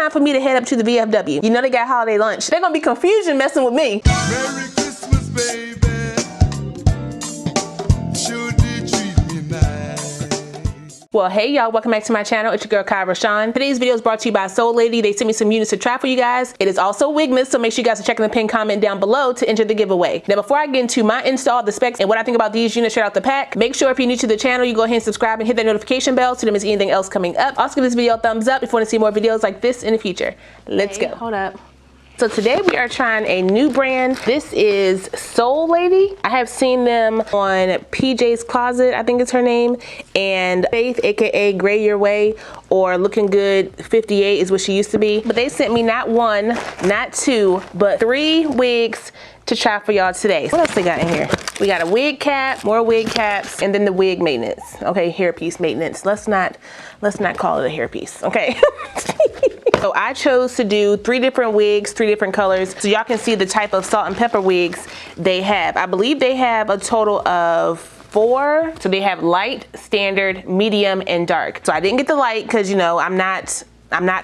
time for me to head up to the VFW. You know they got holiday lunch. They're gonna be confusion messing with me. Merry Christmas, baby. Sure did treat me nice. Well, hey y'all, welcome back to my channel. It's your girl KIERASHON. Today's video is brought to you by Soullady. They sent me some units to try for you guys. It is also WIGMAS, so make sure you guys are checking the pinned comment down below to enter the giveaway. Now, before I get into my install, the specs, and what I think about these units straight out the pack, make sure if you're new to the channel, you go ahead and subscribe and hit that notification bell so you don't miss anything else coming up. Also, give this video a thumbs up if you want to see more videos like this in the future. Let's go. Hold up. So today we are trying a new brand. This is Soullady. I have seen them on PJ's Closet, I think it's her name, and Faith, aka Gray Your Way, or Looking Good 58 is what she used to be. But they sent me not one, not two, but 3 wigs to try for y'all today. What else they got in here? We got a wig cap, more wig caps, and then the wig maintenance. Okay, hairpiece maintenance. Let's not call it a hairpiece, okay? So I chose to do 3 different wigs, 3 different colors, so y'all can see the type of salt and pepper wigs they have. I believe they have a total of 4. So they have light, standard, medium, and dark. So I didn't get the light because, you know, I'm not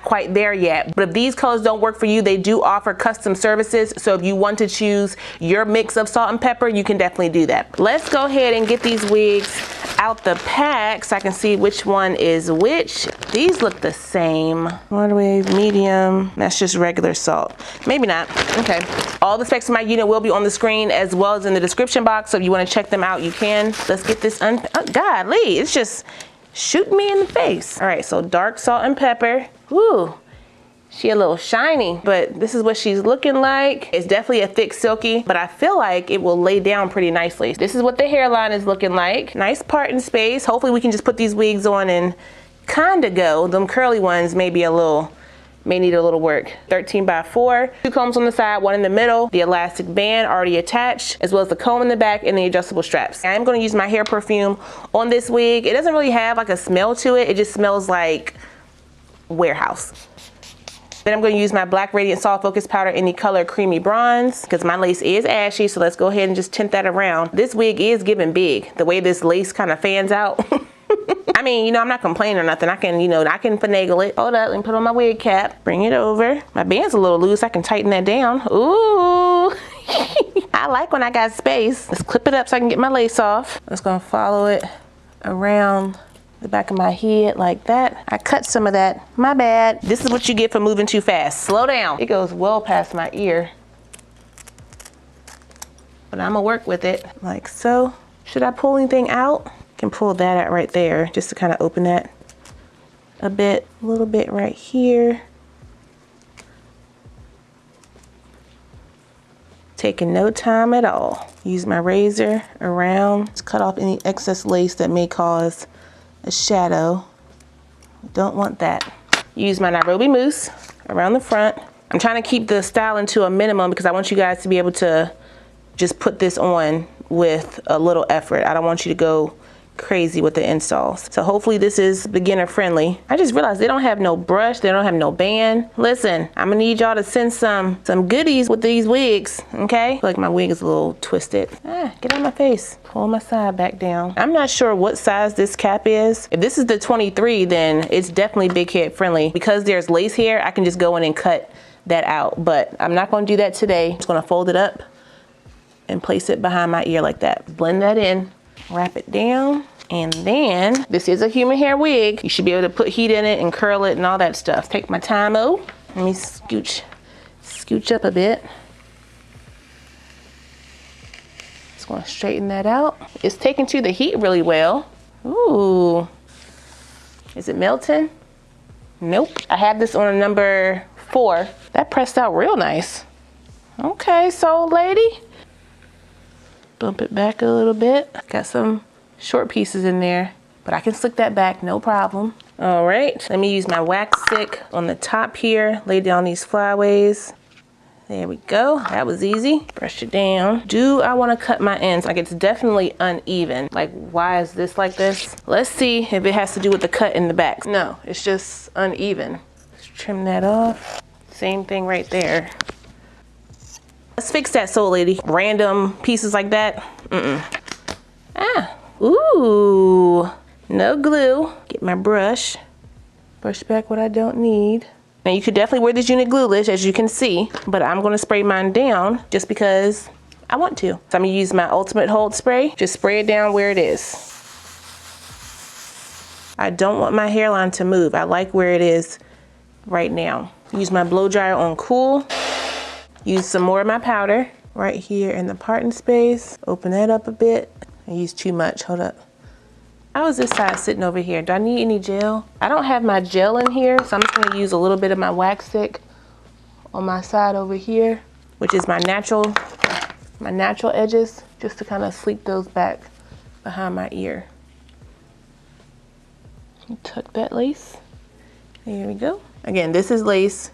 quite there yet, but if these colors don't work for you, they do offer custom services. So if you want to choose your mix of salt and pepper, you can definitely do that. Let's go ahead and get these wigs out the pack so I can see which one is which. These look the same. Water wave, medium, that's just regular salt. Maybe not, okay. All the specs of my unit will be on the screen as well as in the description box, so if you wanna check them out, you can. Let's get this oh, golly, it's just shooting me in the face. All right, so dark salt and pepper. Ooh, she a little shiny, but this is what she's looking like. It's definitely a thick silky, but I feel like it will lay down pretty nicely. This is what the hairline is looking like. Nice parting space. Hopefully we can just put these wigs on and kinda go. Them curly ones may need a little work. 13 by 4, 2 combs on the side, 1 in the middle, the elastic band already attached, as well as the comb in the back and the adjustable straps. I'm gonna use my hair perfume on this wig. It doesn't really have like a smell to it. It just smells like warehouse. Then I'm going to use my Black Radiant Soft Focus Powder in the color Creamy Bronze because my lace is ashy, so let's go ahead and just tint that around. This wig is giving big, the way this lace kind of fans out. I mean, you know, I'm not complaining or nothing. I can, you know, I can finagle it. Hold up, let me put on my wig cap, bring it over. My band's a little loose, I can tighten that down. Ooh, I like when I got space. Let's clip it up so I can get my lace off. I'm just going to follow it around the back of my head like that. I cut some of that, my bad. This is what you get for moving too fast. Slow down. It goes well past my ear, but I'm gonna work with it like so. Should I pull anything out? I can pull that out right there just to kind of open that a bit, a little bit right here. Taking no time at all. Use my razor around to cut off any excess lace that may cause a shadow. Don't want that. Use my Nairobi mousse around the front. I'm trying to keep the styling to a minimum because I want you guys to be able to just put this on with a little effort. I don't want you to go crazy with the installs. So hopefully this is beginner friendly. I just realized they don't have no brush, they don't have no band. Listen, I'm gonna need y'all to send some goodies with these wigs, okay? I feel like my wig is a little twisted. Get out of my face. Pull my side back down. I'm not sure what size this cap is. If this is the 23, then it's definitely big head friendly. Because there's lace here, I can just go in and cut that out, but I'm not gonna do that today. I'm just gonna fold it up and place it behind my ear like that. Blend that in. Wrap it down, and then this is a human hair wig. You should be able to put heat in it and curl it and all that stuff. Take my TYMO. Let me scooch up a bit. Just gonna straighten that out. It's taking to the heat really well. Ooh, is it melting? Nope. I have this on a number 4. That pressed out real nice. Okay, Soullady. Bump it back a little bit. Got some short pieces in there, but I can slick that back, no problem. All right, let me use my wax stick on the top here, lay down these flyaways. There we go, that was easy. Brush it down. Do I wanna cut my ends? Like, it's definitely uneven. Like, why is this like this? Let's see if it has to do with the cut in the back. No, it's just uneven. Let's trim that off. Same thing right there. Let's fix that, Soullady. Random pieces like that. Ooh, no glue. Get my brush. Brush back what I don't need. Now you could definitely wear this unit glueless, as you can see, but I'm gonna spray mine down just because I want to. So I'm gonna use my Ultimate Hold Spray. Just spray it down where it is. I don't want my hairline to move. I like where it is right now. Use my blow dryer on cool. Use some more of my powder right here in the parting space. Open that up a bit. I use too much, hold up. How is this side sitting over here? Do I need any gel? I don't have my gel in here, so I'm just gonna use a little bit of my wax stick on my side over here, which is my natural edges, just to kind of sleep those back behind my ear. Tuck that lace. There we go. Again, this is lace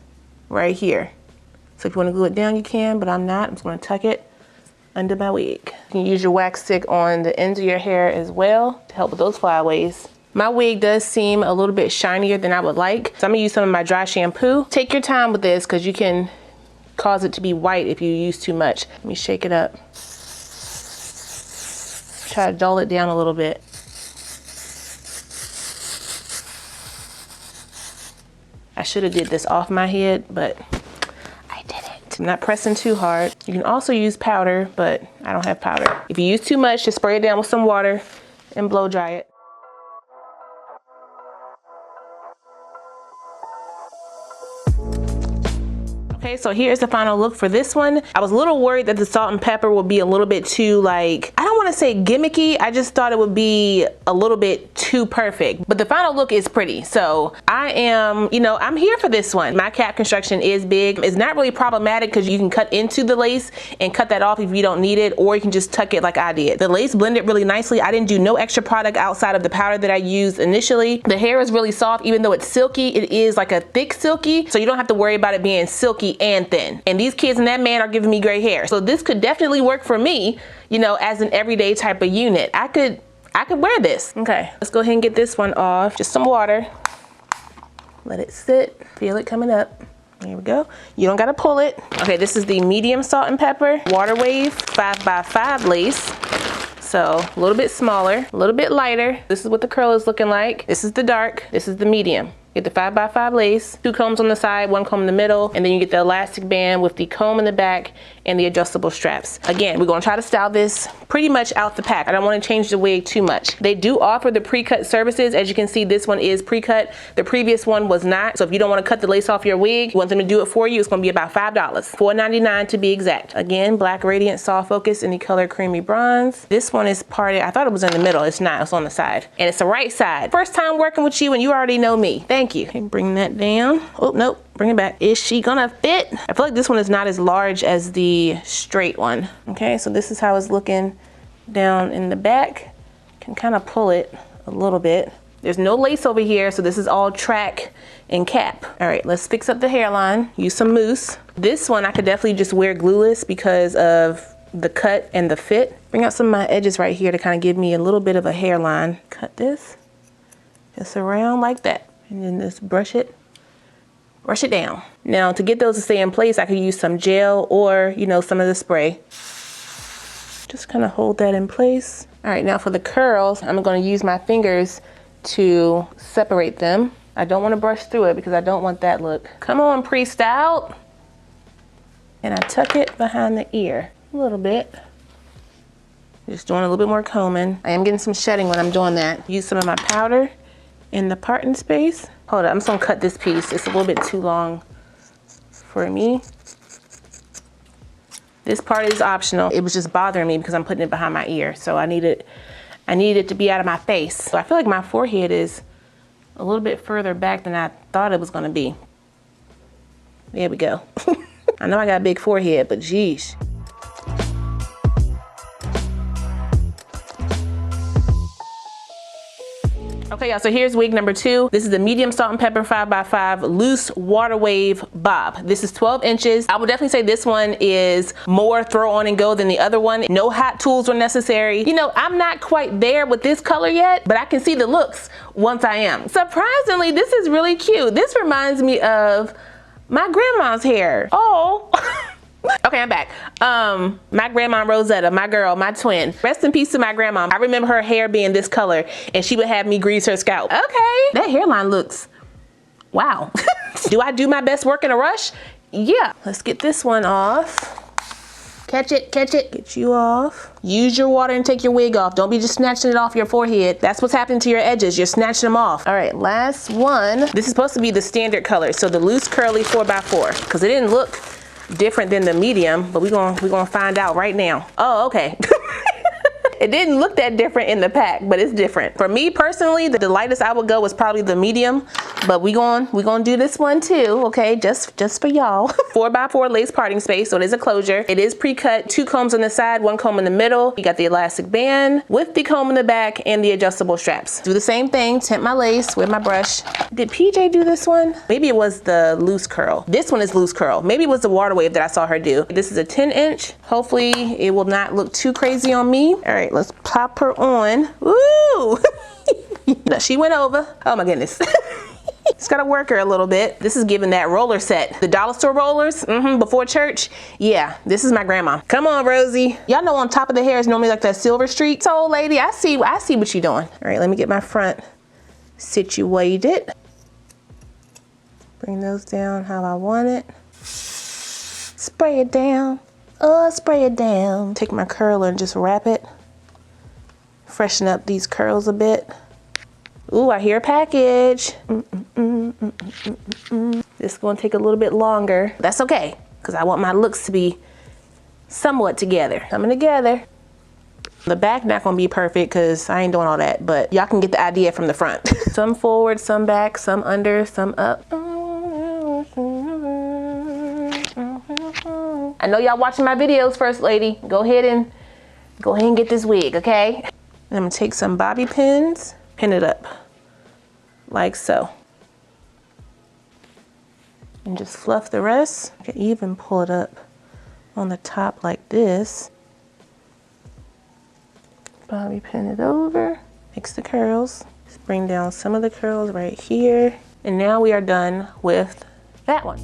right here. So if you want to glue it down, you can, but I'm not. I'm just going to tuck it under my wig. You can use your wax stick on the ends of your hair as well to help with those flyaways. My wig does seem a little bit shinier than I would like, so I'm going to use some of my dry shampoo. Take your time with this because you can cause it to be white if you use too much. Let me shake it up. Try to dull it down a little bit. I should have did this off my head, but I didn't. I'm not pressing too hard. You can also use powder, but I don't have powder. If you use too much, just spray it down with some water and blow dry it. Okay, so here's the final look for this one. I was a little worried that the salt and pepper would be a little bit too, like, I don't want to say gimmicky. I just thought it would be a little bit too perfect. But the final look is pretty. So I am, you know, I'm here for this one. My cap construction is big. It's not really problematic because you can cut into the lace and cut that off if you don't need it, or you can just tuck it like I did. The lace blended really nicely. I didn't do no extra product outside of the powder that I used initially. The hair is really soft. Even though it's silky, it is like a thick silky. So you don't have to worry about it being silky and thin. And these kids and that man are giving me gray hair. So this could definitely work for me, you know, as an everyday type of unit. I could wear this. Okay, let's go ahead and get this one off. Just some water. Let it sit. Feel it coming up. There we go. You don't gotta pull it. Okay, this is the medium salt and pepper water wave 5x5 lace. So a little bit smaller, a little bit lighter. This is what the curl is looking like. This is the dark, this is the medium. Get the 5x5 lace, 2 combs on the side, 1 comb in the middle, and then you get the elastic band with the comb in the back and the adjustable straps. Again, we're gonna try to style this pretty much out the pack. I don't wanna change the wig too much. They do offer the pre-cut services. As you can see, this one is pre-cut. The previous one was not. So if you don't wanna cut the lace off your wig, you want them to do it for you, it's gonna be about $5. $4.99 to be exact. Again, Black Radiant Soft Focus in the color Creamy Bronze. This one is parted, I thought it was in the middle, it's not, it's on the side. And it's the right side. First time working with you and you already know me. Thank you. Okay, bring that down. Oh, nope. Bring it back. Is she gonna fit? I feel like this one is not as large as the straight one. Okay, so this is how it's looking down in the back. Can kind of pull it a little bit. There's no lace over here, so this is all track and cap. All right, let's fix up the hairline. Use some mousse. This one I could definitely just wear glueless because of the cut and the fit. Bring out some of my edges right here to kind of give me a little bit of a hairline. Cut this just around like that. And then just brush it down. Now to get those to stay in place, I could use some gel or, you know, some of the spray. Just kind of hold that in place. All right, now for the curls, I'm gonna use my fingers to separate them. I don't wanna brush through it because I don't want that look. Come on, pre-styled. And I tuck it behind the ear a little bit. Just doing a little bit more combing. I am getting some shedding when I'm doing that. Use some of my powder in the parting space. Hold up, I'm just gonna cut this piece. It's a little bit too long for me. This part is optional. It was just bothering me because I'm putting it behind my ear. So I need it to be out of my face. So I feel like my forehead is a little bit further back than I thought it was gonna be. There we go. I know I got a big forehead, but geez. Okay, y'all, so here's wig number 2. This is the medium salt and pepper 5x5 loose water wave bob. This is 12 inches. I would definitely say this one is more throw on and go than the other one. No hot tools were necessary. You know, I'm not quite there with this color yet, but I can see the looks once I am. Surprisingly, this is really cute. This reminds me of my grandma's hair. Oh. Okay, I'm back. My grandma Rosetta, my girl, my twin. Rest in peace to my grandma. I remember her hair being this color and she would have me grease her scalp. Okay, that hairline looks Wow. Do I do my best work in a rush? Yeah. Let's get this one off. Catch it, catch it. Get you off. Use your water and take your wig off. Don't be just snatching it off your forehead. That's what's happening to your edges. You're snatching them off. All right, last one. This is supposed to be the standard color, so the loose curly 4x4, because it didn't look different than the medium, but we're gonna find out right now. Oh, okay. It didn't look that different in the pack, but it's different. For me personally, the lightest I would go was probably the medium, but we gonna do this one too, okay? Just for y'all. 4x4 lace parting space, so it is a closure. It is pre-cut, 2 combs on the side, 1 comb in the middle. You got the elastic band with the comb in the back and the adjustable straps. Do the same thing, tint my lace with my brush. Did PJ do this one? Maybe it was the loose curl. This one is loose curl. Maybe it was the water wave that I saw her do. This is a 10-inch. Hopefully it will not look too crazy on me. All right, let's pop her on. Woo! No, she went over. Oh my goodness. Just gotta work her a little bit. This is giving that roller set. The dollar store rollers, before church. Yeah, this is my grandma. Come on, Rosie. Y'all know on top of the hair is normally like that silver streak. So, old lady, I see what you're doing. All right, let me get my front situated. Bring those down how I want it. Spray it down. Oh, spray it down. Take my curler and just wrap it. Freshen up these curls a bit. Ooh, I hear a package. This is gonna take a little bit longer. That's okay, because I want my looks to be somewhat together. Coming together. The back not gonna be perfect because I ain't doing all that, but y'all can get the idea from the front. Some forward, some back, some under, some up. I know y'all watching my videos, First Lady. Go ahead and get this wig, okay? And I'm gonna take some bobby pins, pin it up like so. And just fluff the rest. I can even pull it up on the top like this. Bobby pin it over, fix the curls. Just bring down some of the curls right here. And now we are done with that one.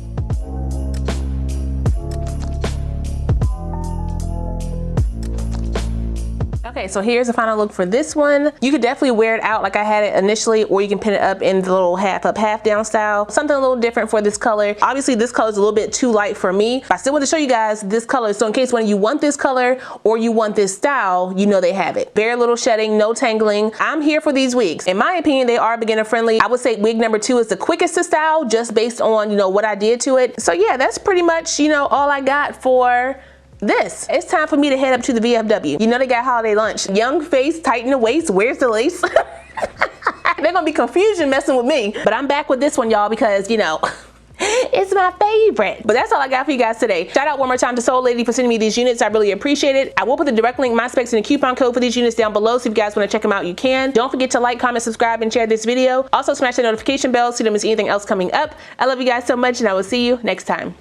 Okay, so here's the final look for this one. You could definitely wear it out like I had it initially, or you can pin it up in the little half up, half down style. Something a little different for this color. Obviously, this color is a little bit too light for me, but I still want to show you guys this color. So in case when you want this color or you want this style, you know they have it. Very little shedding, no tangling. I'm here for these wigs. In my opinion, they are beginner friendly. I would say wig number 2 is the quickest to style just based on, what I did to it. So yeah, that's pretty much, all I got for this. It's time for me to head up to the VFW. They got holiday lunch. Young face, tighten the waist, where's the lace? They're gonna be confusion messing with me. But I'm back with this one, y'all, because it's my favorite. But that's all I got for you guys today. Shout out one more time to Soulady for sending me these units. I really appreciate it. I will put the direct link, my specs, and the coupon code for these units down below, so if you guys want to check them out, you can. Don't forget to like, comment, subscribe, and share this video. Also smash that notification bell so you don't miss anything else coming up. I love you guys so much, and I will see you next time.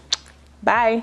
Bye.